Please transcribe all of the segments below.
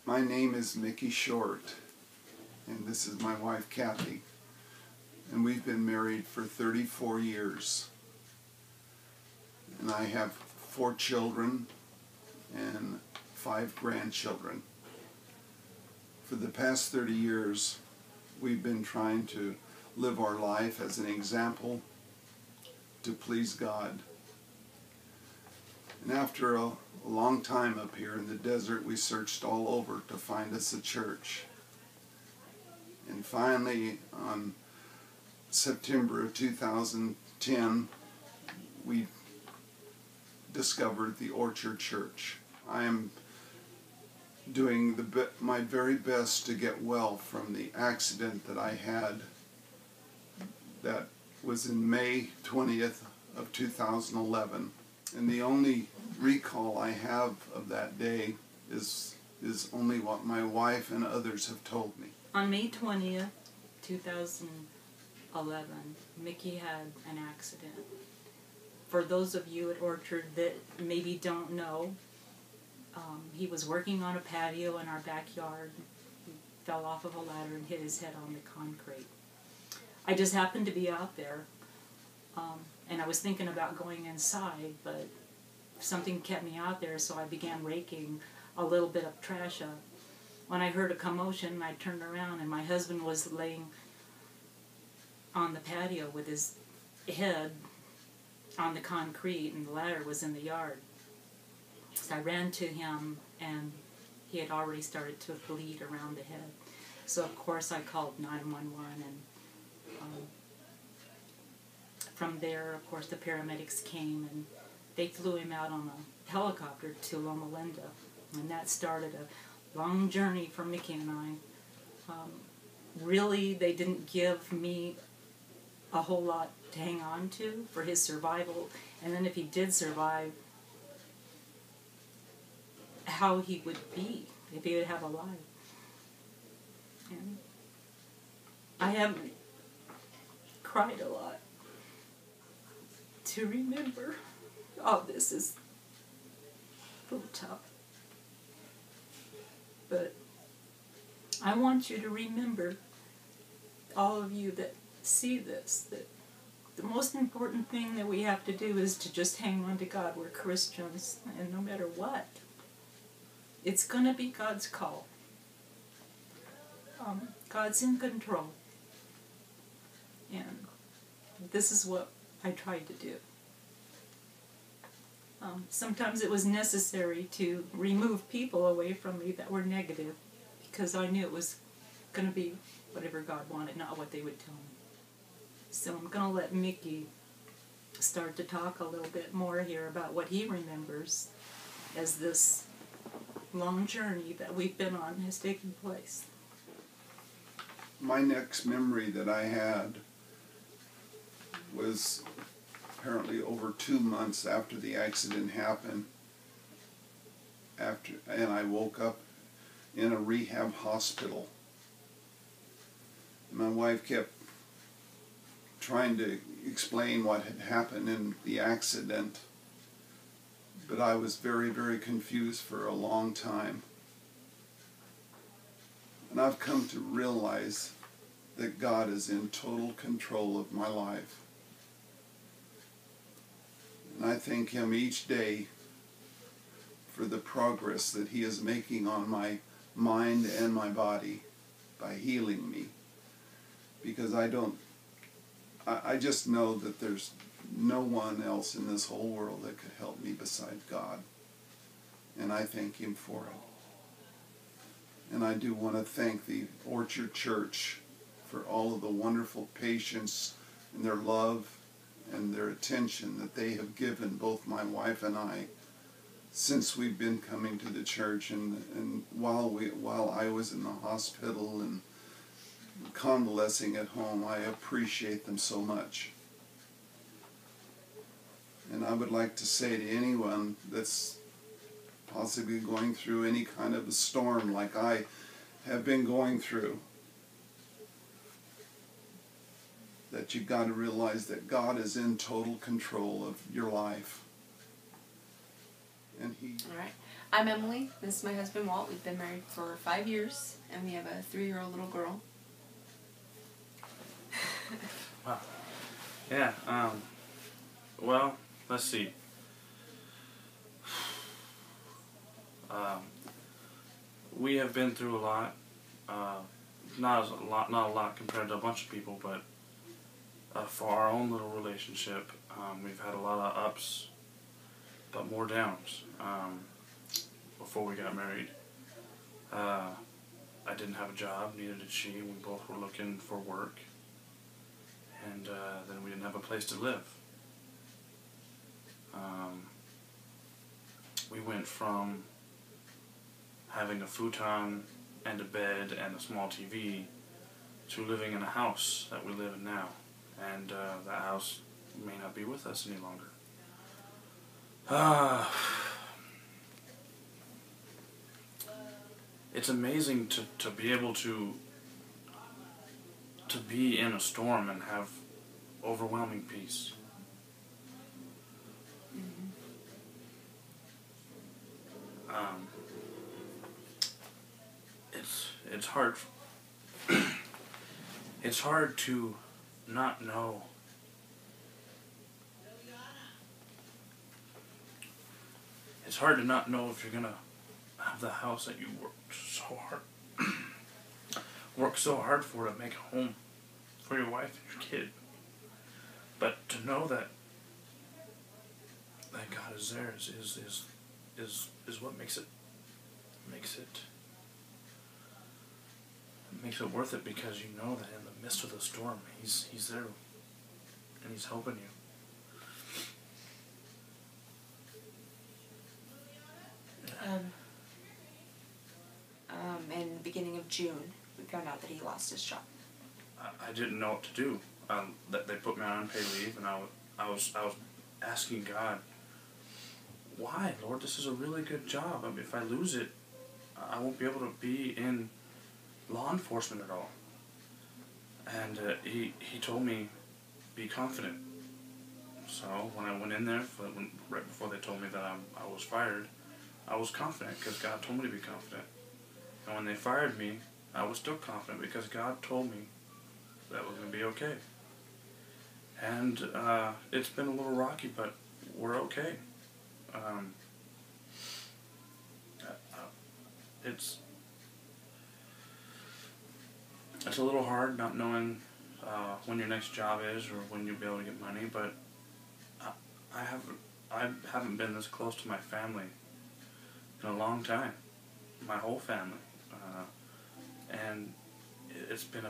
My name is Mickey Short, and this is my wife Kathy, and we've been married for 34 years. And I have 4 children and 5 grandchildren. For the past 30 years, we've been trying to live our life as an example to please God. And after a long time up here in the desert, we searched all over to find us a church. And finally, on September of 2010, we discovered the Orchard Church. I am doing my very best to get well from the accident that I had. That was in May 20th of 2011. And the only recall I have of that day is only what my wife and others have told me. On May 20th, 2011, Mickey had an accident. For those of you at Orchard that maybe don't know, he was working on a patio in our backyard. He fell off of a ladder and hit his head on the concrete. I just happened to be out there, and I was thinking about going inside, but something kept me out there, so I began raking a little bit of trash up. When I heard a commotion, I turned around, and my husband was laying on the patio with his head on the concrete, and the ladder was in the yard. So I ran to him, and he had already started to bleed around the head. So, of course, I called 911, and from there, of course, the paramedics came, and they flew him out on a helicopter to Loma Linda. And that started a long journey for Mickey and I. Really, they didn't give me a whole lot to hang on to for his survival. And then if he did survive, how he would be, if he would have a life. And I have cried a lot to remember all this is a little tough. But I want you to remember, all of you that see this, that the most important thing that we have to do is to just hang on to God. We're Christians, and no matter what, it's going to be God's call. God's in control. And this is what I tried to do. Sometimes it was necessary to remove people away from me that were negative, because I knew it was going to be whatever God wanted, not what they would tell me. So I'm going to let Mickey start to talk a little bit more here about what he remembers as this long journey that we've been on has taken place. My next memory that I had was apparently over 2 months after the accident happened, and I woke up in a rehab hospital. My wife kept trying to explain what had happened in the accident, but I was very, very confused for a long time. And I've come to realize that God is in total control of my life. And I thank Him each day for the progress that He is making on my mind and my body by healing me. Because I just know that there's no one else in this whole world that could help me beside God. And I thank Him for it. And I do want to thank the Orchard Church for all of the wonderful patience and their love and their attention that they have given both my wife and I since we've been coming to the church, and while I was in the hospital and convalescing at home. I appreciate them so much. And I would like to say to anyone that's possibly going through any kind of a storm like I have been going through, that you've got to realize that God is in total control of your life. And He... All right. I'm Emily. This is my husband, Walt. We've been married for 5 years, and we have a 3-year-old little girl. Wow. Yeah, well, let's see. We have been through a lot. Not a lot compared to a bunch of people, but for our own little relationship, we've had a lot of ups, but more downs. Before we got married, I didn't have a job, neither did she. We both were looking for work, and then we didn't have a place to live. We went from having a futon and a bed and a small TV to living in a house that we live in now, and that house may not be with us any longer. It's amazing to be able to be in a storm and have overwhelming peace. It's hard. It's hard to not know. It's hard to not know if you're gonna have the house that you worked so hard for to make a home for your wife and your kid. But to know that God is there is what makes it worth it, because you know that in the midst of the storm, he's there and he's helping you. In the beginning of June, we found out that he lost his job. I didn't know what to do. That they put me on unpaid leave, and I was asking God, why, Lord? This is a really good job. I mean, if I lose it, I won't be able to be in law enforcement at all. And he told me, be confident. So when I went in there, right before they told me that I was fired, I was confident because God told me to be confident. And when they fired me, I was still confident because God told me that was going to be okay. And it's been a little rocky, but we're okay. It's a little hard not knowing when your next job is or when you'll be able to get money, but I haven't been this close to my family in a long time. My whole family, and it's been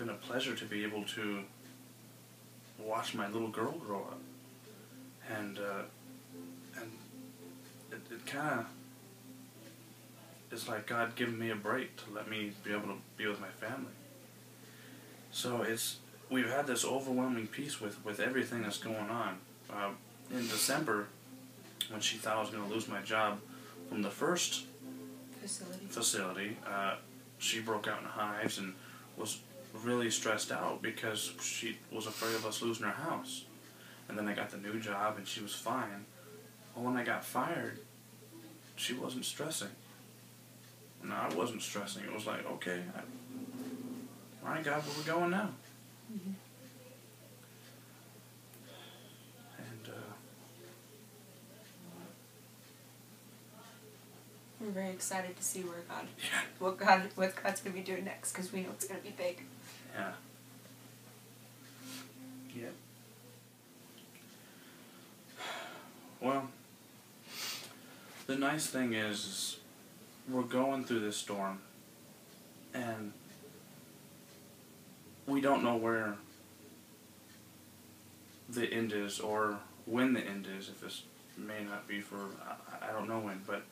a pleasure to be able to watch my little girl grow up, and it kind of is like God giving me a break to let me be able to be with my family. So we've had this overwhelming peace with everything that's going on. In December, when she thought I was going to lose my job from the first facility, she broke out in hives and was really stressed out because she was afraid of us losing our house. And then I got the new job and she was fine. Well, when I got fired, she wasn't stressing. No, I wasn't stressing. It was like, okay, all right, God, where we going now? Mm-hmm. And we're very excited to see yeah. what God's going to be doing next, because we know it's going to be big. Yeah. Yep. Well, the nice thing is we're going through this storm, and we don't know where the end is or when the end is. If this may not be for, I don't know when, but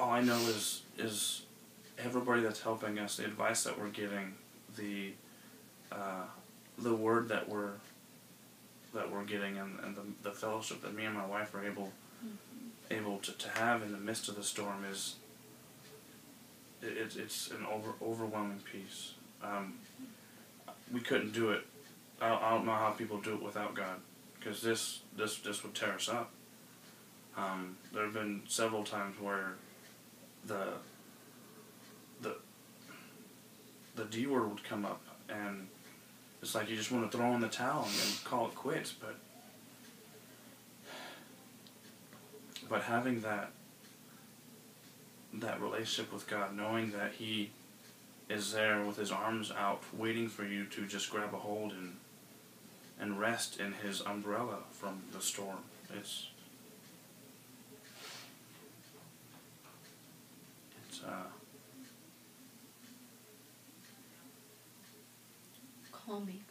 all I know is everybody that's helping us, the advice that we're getting, the word that we're getting, and the fellowship that me and my wife are able to have in the midst of the storm is it's an overwhelming peace. We couldn't do it. I don't know how people do it without God, because this would tear us up. There have been several times where the D word would come up, and it's like you just want to throw in the towel and call it quits. But having that relationship with God, knowing that He is there with His arms out, waiting for you to just grab a hold and rest in His umbrella from the storm. It's Calming.